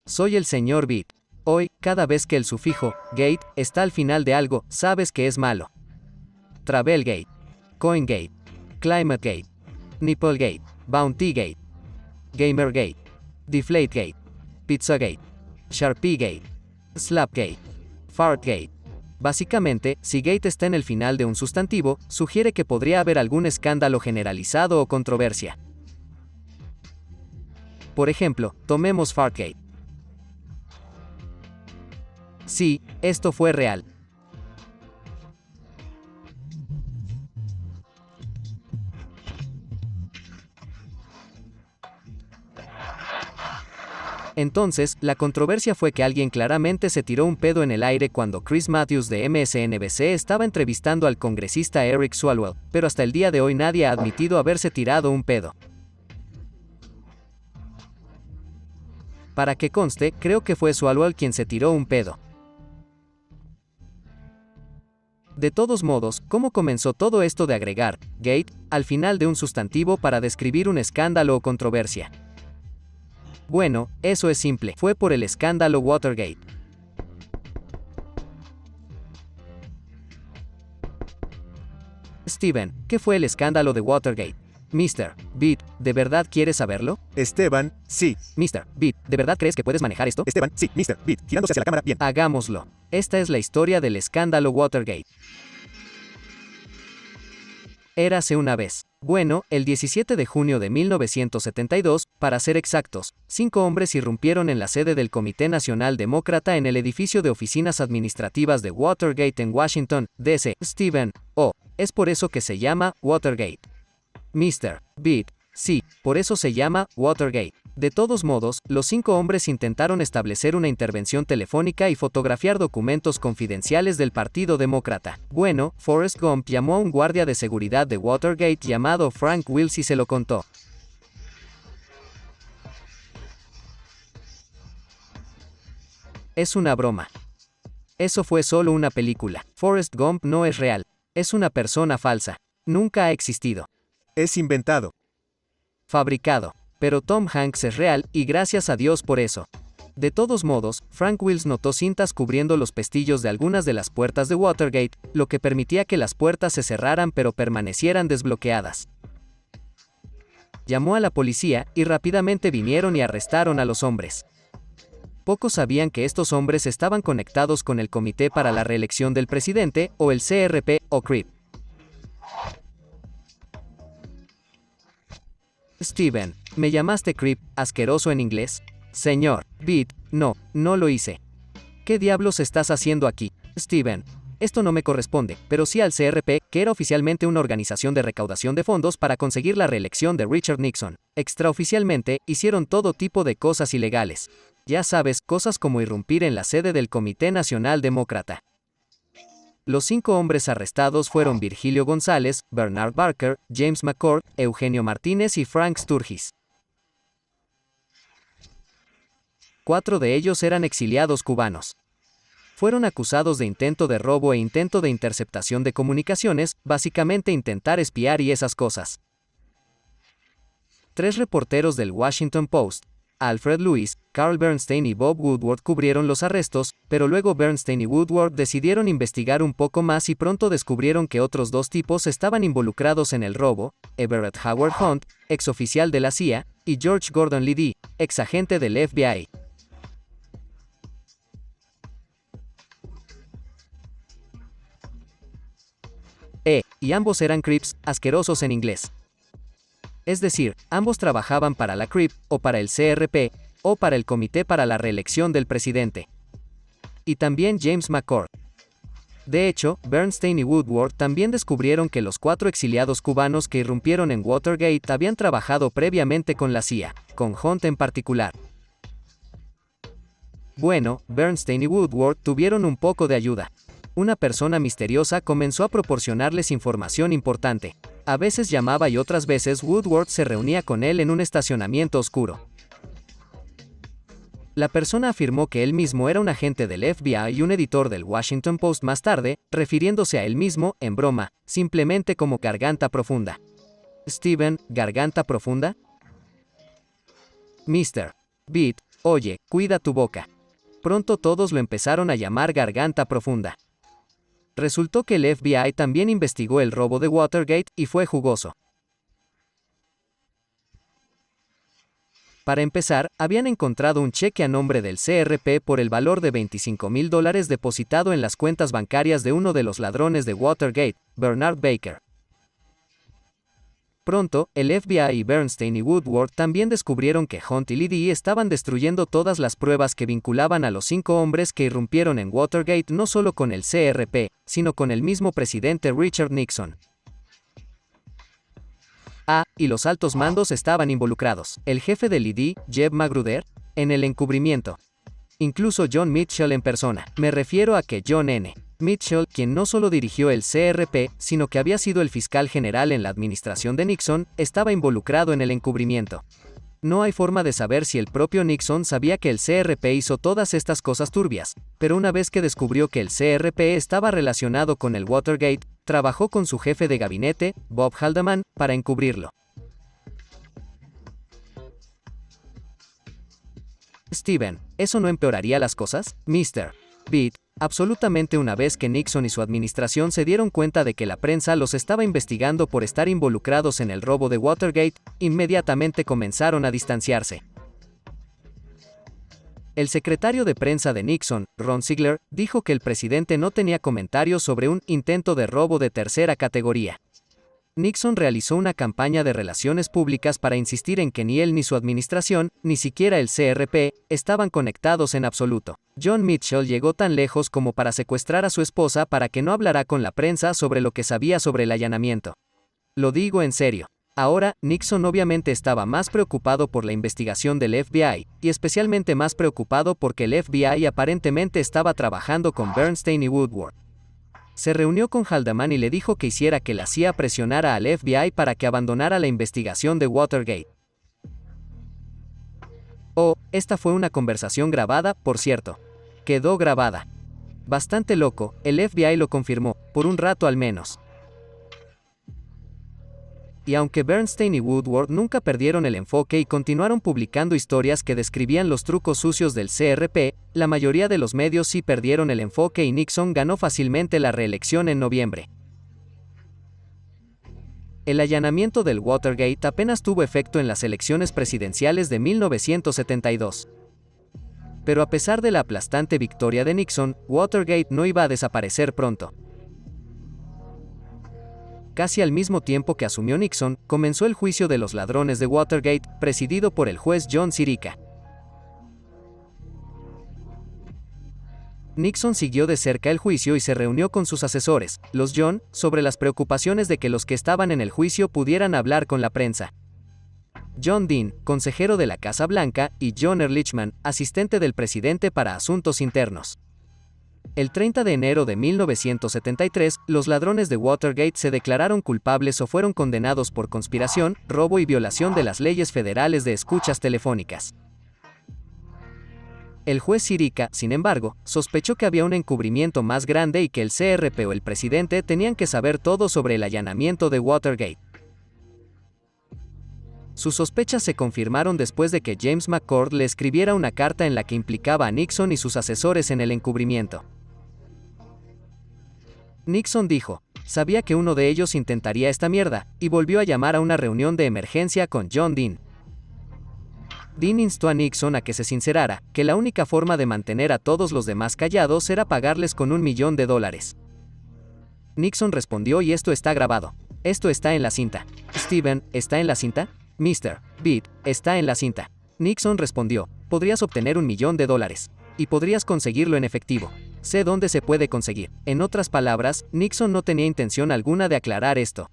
Soy el señor Beat. Hoy, cada vez que el sufijo gate está al final de algo, sabes que es malo. Travelgate, Coingate, ClimateGate, Nipplegate, BountyGate, Gamergate, Deflategate, Pizzagate, SharpieGate, Slapgate, Fartgate. Básicamente, si gate está en el final de un sustantivo, sugiere que podría haber algún escándalo generalizado o controversia. Por ejemplo, tomemos Fartgate. Sí, esto fue real. Entonces, la controversia fue que alguien claramente se tiró un pedo en el aire cuando Chris Matthews de MSNBC estaba entrevistando al congresista Eric Swalwell, pero hasta el día de hoy nadie ha admitido haberse tirado un pedo. Para que conste, creo que fue Swalwell quien se tiró un pedo. De todos modos, ¿cómo comenzó todo esto de agregar gate al final de un sustantivo para describir un escándalo o controversia? Bueno, eso es simple, fue por el escándalo Watergate. Steven, ¿qué fue el escándalo de Watergate? Mr. Beat, ¿de verdad quieres saberlo? Esteban, sí. Mr. Beat, ¿de verdad crees que puedes manejar esto? Esteban, sí. Mr. Beat, girándose hacia la cámara, bien. Hagámoslo. Esta es la historia del escándalo Watergate. Érase una vez. Bueno, el 17 de junio de 1972, para ser exactos, 5 hombres irrumpieron en la sede del Comité Nacional Demócrata en el edificio de oficinas administrativas de Watergate en Washington, D.C. Steven, es por eso que se llama Watergate. Mr. Beat, sí, por eso se llama Watergate. De todos modos, los 5 hombres intentaron establecer una intervención telefónica y fotografiar documentos confidenciales del Partido Demócrata. Bueno, Forrest Gump llamó a un guardia de seguridad de Watergate llamado Frank Wills y se lo contó. Es una broma. Eso fue solo una película. Forrest Gump no es real. Es una persona falsa. Nunca ha existido. Es inventado. Fabricado. Pero Tom Hanks es real, y gracias a Dios por eso. De todos modos, Frank Wills notó cintas cubriendo los pestillos de algunas de las puertas de Watergate, lo que permitía que las puertas se cerraran pero permanecieran desbloqueadas. Llamó a la policía, y rápidamente vinieron y arrestaron a los hombres. Pocos sabían que estos hombres estaban conectados con el Comité para la Reelección del Presidente, o el CRP, o CRIP. Steven, ¿me llamaste creep, asqueroso en inglés? Señor Beat, no lo hice. ¿Qué diablos estás haciendo aquí? Steven, esto no me corresponde, pero sí al CRP, que era oficialmente una organización de recaudación de fondos para conseguir la reelección de Richard Nixon. Extraoficialmente, hicieron todo tipo de cosas ilegales. Ya sabes, cosas como irrumpir en la sede del Comité Nacional Demócrata. Los 5 hombres arrestados fueron Virgilio González, Bernard Barker, James McCord, Eugenio Martínez y Frank Sturgis. 4 de ellos eran exiliados cubanos. Fueron acusados de intento de robo e intento de interceptación de comunicaciones, básicamente intentar espiar y esas cosas. 3 reporteros del Washington Post, Alfred Lewis, Carl Bernstein y Bob Woodward cubrieron los arrestos, pero luego Bernstein y Woodward decidieron investigar un poco más y pronto descubrieron que otros 2 tipos estaban involucrados en el robo: Everett Howard Hunt, exoficial de la CIA, y George Gordon Liddy, exagente del FBI. Y ambos eran creeps, asquerosos en inglés. Es decir, ambos trabajaban para la CRIP, o para el CRP, o para el Comité para la Reelección del Presidente. Y también James McCord. De hecho, Bernstein y Woodward también descubrieron que los 4 exiliados cubanos que irrumpieron en Watergate habían trabajado previamente con la CIA, con Hunt en particular. Bueno, Bernstein y Woodward tuvieron un poco de ayuda. Una persona misteriosa comenzó a proporcionarles información importante. A veces llamaba y otras veces Woodward se reunía con él en un estacionamiento oscuro. La persona afirmó que él mismo era un agente del FBI y un editor del Washington Post más tarde, refiriéndose a él mismo, en broma, simplemente como Garganta Profunda. Steven, ¿Garganta Profunda? Mr. Beat, Oye, cuida tu boca. Pronto todos lo empezaron a llamar Garganta Profunda. Resultó que el FBI también investigó el robo de Watergate y fue jugoso. Para empezar, habían encontrado un cheque a nombre del CRP por el valor de $25,000 depositado en las cuentas bancarias de uno de los ladrones de Watergate, Bernard Baker. Pronto, el FBI y Bernstein y Woodward también descubrieron que Hunt y Liddy estaban destruyendo todas las pruebas que vinculaban a los 5 hombres que irrumpieron en Watergate no solo con el CRP, sino con el mismo presidente Richard Nixon. Y los altos mandos estaban involucrados. El jefe de Liddy, Jeb Magruder, en el encubrimiento. Incluso John Mitchell en persona. Me refiero a que John N. Mitchell, quien no solo dirigió el CRP, sino que había sido el fiscal general en la administración de Nixon, estaba involucrado en el encubrimiento. No hay forma de saber si el propio Nixon sabía que el CRP hizo todas estas cosas turbias, pero una vez que descubrió que el CRP estaba relacionado con el Watergate, trabajó con su jefe de gabinete, Bob Haldeman, para encubrirlo. Steven, ¿eso no empeoraría las cosas? Mr. Beat, absolutamente. Una vez que Nixon y su administración se dieron cuenta de que la prensa los estaba investigando por estar involucrados en el robo de Watergate, inmediatamente comenzaron a distanciarse. El secretario de prensa de Nixon, Ron Ziegler, dijo que el presidente no tenía comentarios sobre un intento de robo de tercera categoría. Nixon realizó una campaña de relaciones públicas para insistir en que ni él ni su administración, ni siquiera el CRP, estaban conectados en absoluto. John Mitchell llegó tan lejos como para secuestrar a su esposa para que no hablara con la prensa sobre lo que sabía sobre el allanamiento. Lo digo en serio. Ahora, Nixon obviamente estaba más preocupado por la investigación del FBI, y especialmente más preocupado porque el FBI aparentemente estaba trabajando con Bernstein y Woodward. Se reunió con Haldeman y le dijo que hiciera que la CIA presionara al FBI para que abandonara la investigación de Watergate. Esta fue una conversación grabada, por cierto. Quedó grabada. Bastante loco, el FBI lo confirmó, por un rato al menos. Y aunque Bernstein y Woodward nunca perdieron el enfoque y continuaron publicando historias que describían los trucos sucios del CRP, la mayoría de los medios sí perdieron el enfoque y Nixon ganó fácilmente la reelección en noviembre. El allanamiento del Watergate apenas tuvo efecto en las elecciones presidenciales de 1972. Pero a pesar de la aplastante victoria de Nixon, Watergate no iba a desaparecer pronto. Casi al mismo tiempo que asumió Nixon, comenzó el juicio de los ladrones de Watergate, presidido por el juez John Sirica. Nixon siguió de cerca el juicio y se reunió con sus asesores, los John, sobre las preocupaciones de que los que estaban en el juicio pudieran hablar con la prensa. John Dean, consejero de la Casa Blanca, y John Ehrlichman, asistente del presidente para asuntos internos. El 30 de enero de 1973, los ladrones de Watergate se declararon culpables o fueron condenados por conspiración, robo y violación de las leyes federales de escuchas telefónicas. El juez Sirica, sin embargo, sospechó que había un encubrimiento más grande y que el CRP o el presidente tenían que saber todo sobre el allanamiento de Watergate. Sus sospechas se confirmaron después de que James McCord le escribiera una carta en la que implicaba a Nixon y sus asesores en el encubrimiento. Nixon dijo, sabía que uno de ellos intentaría esta mierda, y volvió a llamar a una reunión de emergencia con John Dean. Dean instó a Nixon a que se sincerara, que la única forma de mantener a todos los demás callados era pagarles con $1 millón. Nixon respondió y esto está grabado. Esto está en la cinta. Steven, ¿está en la cinta? Mr. Beat, está en la cinta. Nixon respondió, podrías obtener $1 millón. Y podrías conseguirlo en efectivo. Sé dónde se puede conseguir. En otras palabras, Nixon no tenía intención alguna de aclarar esto.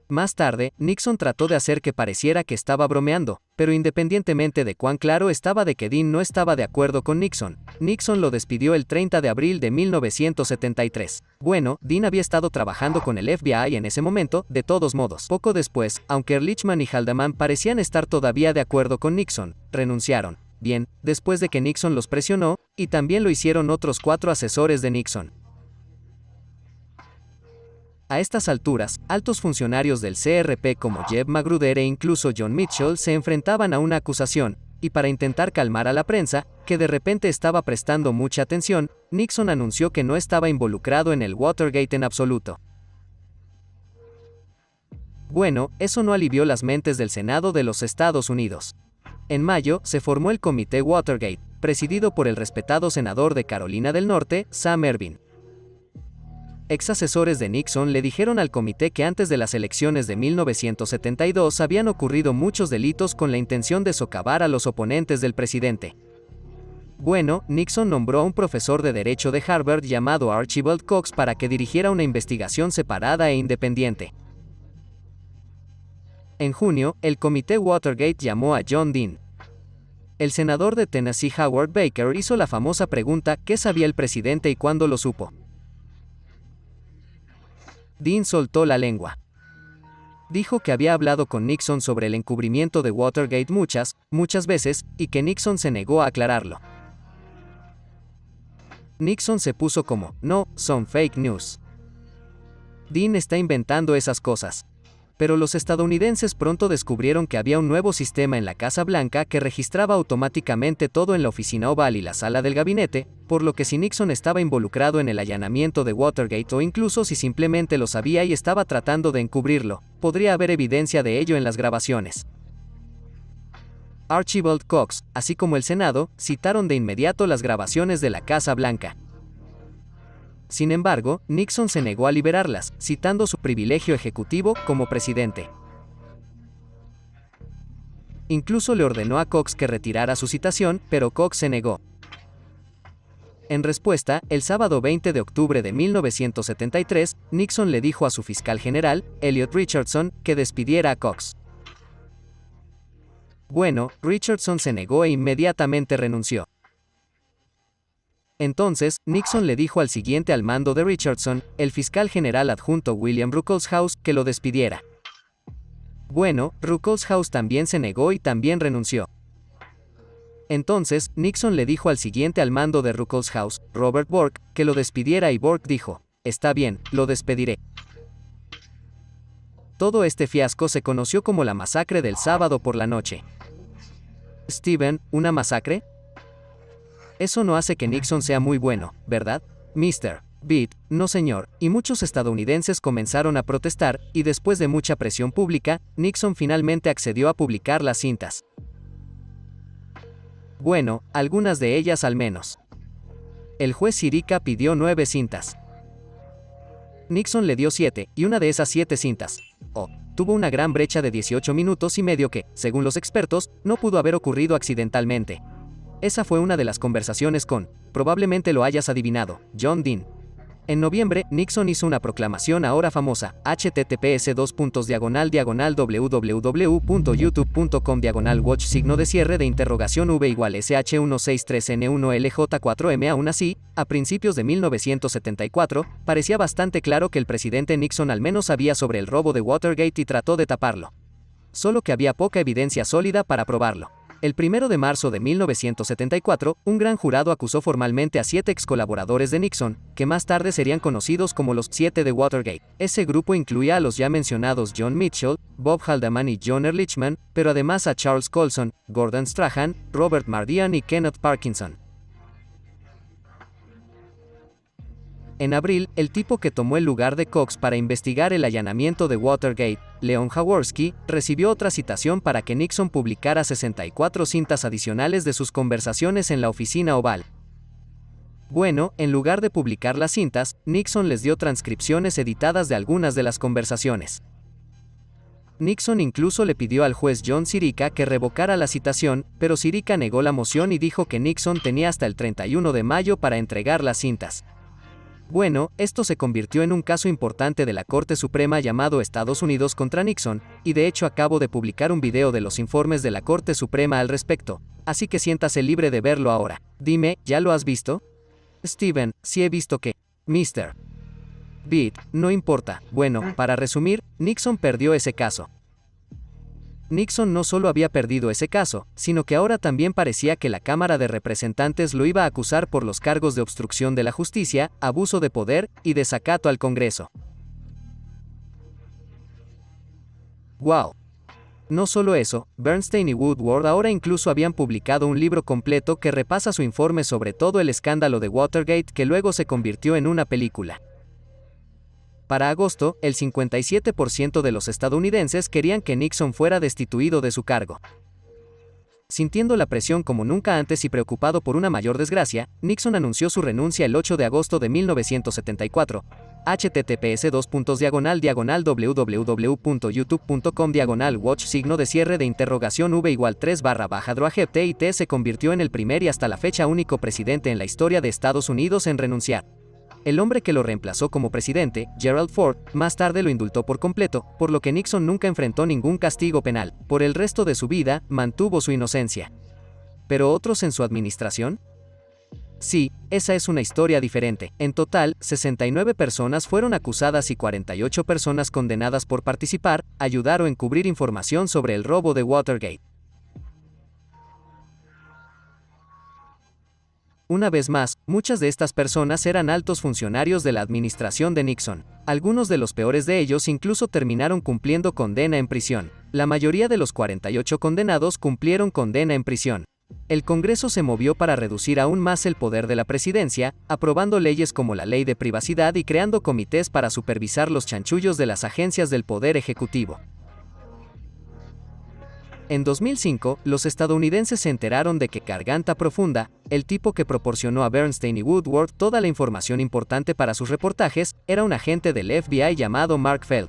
Más tarde, Nixon trató de hacer que pareciera que estaba bromeando, pero independientemente de cuán claro estaba de que Dean no estaba de acuerdo con Nixon, Nixon lo despidió el 30 de abril de 1973. Bueno, Dean había estado trabajando con el FBI en ese momento, de todos modos. Poco después, aunque Ehrlichman y Haldeman parecían estar todavía de acuerdo con Nixon, renunciaron. Bien, después de que Nixon los presionó, y también lo hicieron otros 4 asesores de Nixon. A estas alturas, altos funcionarios del CRP como Jeb Magruder e incluso John Mitchell se enfrentaban a una acusación, y para intentar calmar a la prensa, que de repente estaba prestando mucha atención, Nixon anunció que no estaba involucrado en el Watergate en absoluto. Bueno, eso no alivió las mentes del Senado de los Estados Unidos. En mayo, se formó el Comité Watergate, presidido por el respetado senador de Carolina del Norte, Sam Ervin. Ex asesores de Nixon le dijeron al comité que antes de las elecciones de 1972 habían ocurrido muchos delitos con la intención de socavar a los oponentes del presidente. Bueno, Nixon nombró a un profesor de Derecho de Harvard llamado Archibald Cox para que dirigiera una investigación separada e independiente. En junio, el Comité Watergate llamó a John Dean. El senador de Tennessee Howard Baker hizo la famosa pregunta ¿qué sabía el presidente y cuándo lo supo? Dean soltó la lengua. Dijo que había hablado con Nixon sobre el encubrimiento de Watergate muchas veces, y que Nixon se negó a aclararlo. Nixon se puso como, no, son fake news. Dean está inventando esas cosas. Pero los estadounidenses pronto descubrieron que había un nuevo sistema en la Casa Blanca que registraba automáticamente todo en la oficina oval y la sala del gabinete, por lo que si Nixon estaba involucrado en el allanamiento de Watergate o incluso si simplemente lo sabía y estaba tratando de encubrirlo, podría haber evidencia de ello en las grabaciones. Archibald Cox, así como el Senado, citaron de inmediato las grabaciones de la Casa Blanca. Sin embargo, Nixon se negó a liberarlas, citando su privilegio ejecutivo como presidente. Incluso le ordenó a Cox que retirara su citación, pero Cox se negó. En respuesta, el sábado 20 de octubre de 1973, Nixon le dijo a su fiscal general, Elliot Richardson, que despidiera a Cox. Bueno, Richardson se negó e inmediatamente renunció. Entonces, Nixon le dijo al siguiente al mando de Richardson, el fiscal general adjunto William Ruckelshaus, que lo despidiera. Bueno, Ruckelshaus también se negó y también renunció. Entonces, Nixon le dijo al siguiente al mando de Ruckelshaus, Robert Bork, que lo despidiera y Bork dijo, está bien, lo despediré. Todo este fiasco se conoció como la masacre del sábado por la noche. Steven, ¿una masacre? Eso no hace que Nixon sea muy bueno, ¿verdad? Mr. Beat, no señor, y muchos estadounidenses comenzaron a protestar, y después de mucha presión pública, Nixon finalmente accedió a publicar las cintas. Bueno, algunas de ellas al menos. El juez Sirica pidió 9 cintas. Nixon le dio 7, y una de esas 7 cintas, tuvo una gran brecha de 18 minutos y medio que, según los expertos, no pudo haber ocurrido accidentalmente. Esa fue una de las conversaciones con, probablemente lo hayas adivinado, John Dean. En noviembre, Nixon hizo una proclamación ahora famosa, https://www.youtube.com/watch_v sh163n1lj4m. Aún así, a principios de 1974, parecía bastante claro que el presidente Nixon al menos sabía sobre el robo de Watergate y trató de taparlo. Solo que había poca evidencia sólida para probarlo. El 1 de marzo de 1974, un gran jurado acusó formalmente a 7 ex-colaboradores de Nixon, que más tarde serían conocidos como los 7 de Watergate. Ese grupo incluía a los ya mencionados John Mitchell, Bob Haldeman y John Ehrlichman, pero además a Charles Colson, Gordon Strachan, Robert Mardian y Kenneth Parkinson. En abril, el tipo que tomó el lugar de Cox para investigar el allanamiento de Watergate, Leon Jaworski, recibió otra citación para que Nixon publicara 64 cintas adicionales de sus conversaciones en la oficina oval. Bueno, en lugar de publicar las cintas, Nixon les dio transcripciones editadas de algunas de las conversaciones. Nixon incluso le pidió al juez John Sirica que revocara la citación, pero Sirica negó la moción y dijo que Nixon tenía hasta el 31 de mayo para entregar las cintas. Bueno, esto se convirtió en un caso importante de la Corte Suprema llamado Estados Unidos contra Nixon, y de hecho acabo de publicar un video de los informes de la Corte Suprema al respecto, así que siéntase libre de verlo ahora. Dime, ¿ya lo has visto? Steven, sí he visto que, Mr. Beat, no importa. Bueno, para resumir, Nixon perdió ese caso. Nixon no solo había perdido ese caso, sino que ahora también parecía que la Cámara de Representantes lo iba a acusar por los cargos de obstrucción de la justicia, abuso de poder y desacato al Congreso. ¡Wow! No solo eso, Bernstein y Woodward ahora incluso habían publicado un libro completo que repasa su informe sobre todo el escándalo de Watergate que luego se convirtió en una película. Para agosto, el 57% de los estadounidenses querían que Nixon fuera destituido de su cargo. Sintiendo la presión como nunca antes y preocupado por una mayor desgracia, Nixon anunció su renuncia el 8 de agosto de 1974. https://www.youtube.com/watch V =3/Droagepte se convirtió en el primer y hasta la fecha único presidente en la historia de Estados Unidos en renunciar. El hombre que lo reemplazó como presidente, Gerald Ford, más tarde lo indultó por completo, por lo que Nixon nunca enfrentó ningún castigo penal. Por el resto de su vida, mantuvo su inocencia. ¿Pero otros en su administración? Sí, esa es una historia diferente. En total, 69 personas fueron acusadas y 48 personas condenadas por participar, ayudar o encubrir información sobre el robo de Watergate. Una vez más, muchas de estas personas eran altos funcionarios de la administración de Nixon. Algunos de los peores de ellos incluso terminaron cumpliendo condena en prisión. La mayoría de los 48 condenados cumplieron condena en prisión. El Congreso se movió para reducir aún más el poder de la presidencia, aprobando leyes como la Ley de Privacidad y creando comités para supervisar los chanchullos de las agencias del Poder Ejecutivo. En 2005, los estadounidenses se enteraron de que Garganta Profunda, el tipo que proporcionó a Bernstein y Woodward toda la información importante para sus reportajes, era un agente del FBI llamado Mark Feld.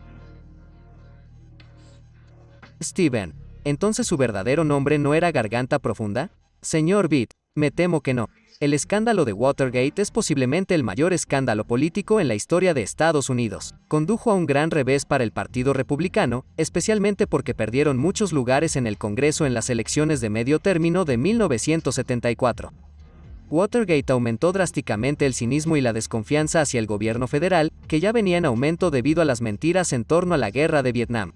Steven, ¿entonces su verdadero nombre no era Garganta Profunda? Señor Beat, me temo que no. El escándalo de Watergate es posiblemente el mayor escándalo político en la historia de Estados Unidos. Condujo a un gran revés para el Partido Republicano, especialmente porque perdieron muchos lugares en el Congreso en las elecciones de medio término de 1974. Watergate aumentó drásticamente el cinismo y la desconfianza hacia el gobierno federal, que ya venía en aumento debido a las mentiras en torno a la guerra de Vietnam.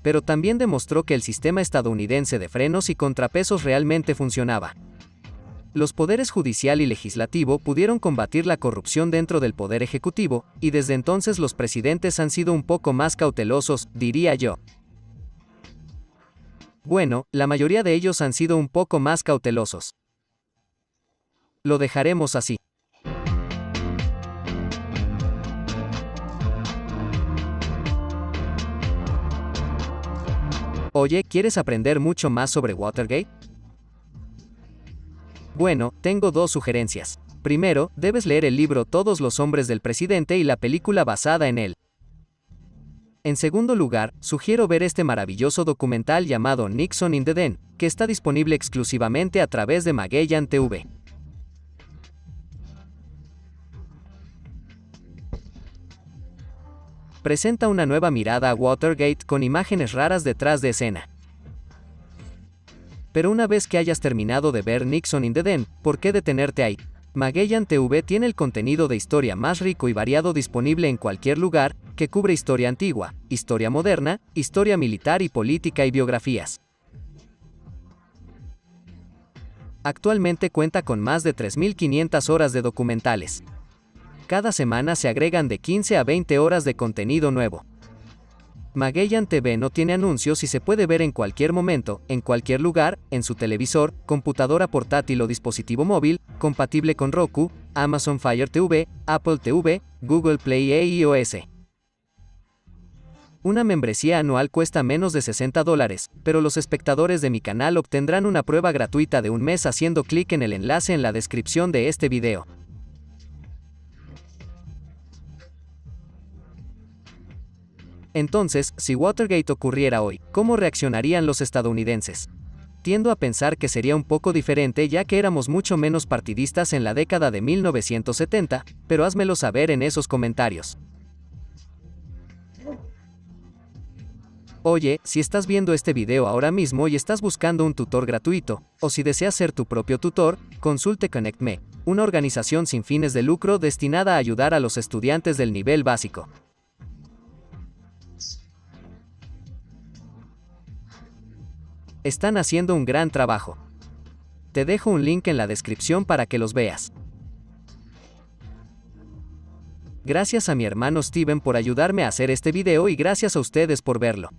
Pero también demostró que el sistema estadounidense de frenos y contrapesos realmente funcionaba. Los poderes judicial y legislativo pudieron combatir la corrupción dentro del poder ejecutivo, y desde entonces los presidentes han sido un poco más cautelosos, diría yo. Bueno, la mayoría de ellos han sido un poco más cautelosos. Lo dejaremos así. Oye, ¿quieres aprender mucho más sobre Watergate? Bueno, tengo dos sugerencias. Primero, debes leer el libro Todos los hombres del presidente y la película basada en él. En segundo lugar, sugiero ver este maravilloso documental llamado Nixon in the Den, que está disponible exclusivamente a través de Magellan TV. Presenta una nueva mirada a Watergate con imágenes raras detrás de escena. Pero una vez que hayas terminado de ver Nixon in the Den, ¿por qué detenerte ahí? Magellan TV tiene el contenido de historia más rico y variado disponible en cualquier lugar, que cubre historia antigua, historia moderna, historia militar y política y biografías. Actualmente cuenta con más de 3.500 horas de documentales. Cada semana se agregan de 15 a 20 horas de contenido nuevo. Magellan TV no tiene anuncios y se puede ver en cualquier momento, en cualquier lugar, en su televisor, computadora portátil o dispositivo móvil, compatible con Roku, Amazon Fire TV, Apple TV, Google Play e iOS. Una membresía anual cuesta menos de $60, pero los espectadores de mi canal obtendrán una prueba gratuita de un mes haciendo clic en el enlace en la descripción de este video. Entonces, si Watergate ocurriera hoy, ¿cómo reaccionarían los estadounidenses? Tiendo a pensar que sería un poco diferente ya que éramos mucho menos partidistas en la década de 1970, pero házmelo saber en esos comentarios. Oye, si estás viendo este video ahora mismo y estás buscando un tutor gratuito, o si deseas ser tu propio tutor, consulte ConnectMe, una organización sin fines de lucro destinada a ayudar a los estudiantes del nivel básico. Están haciendo un gran trabajo. Te dejo un link en la descripción para que los veas. Gracias a mi hermano Steven por ayudarme a hacer este video y gracias a ustedes por verlo.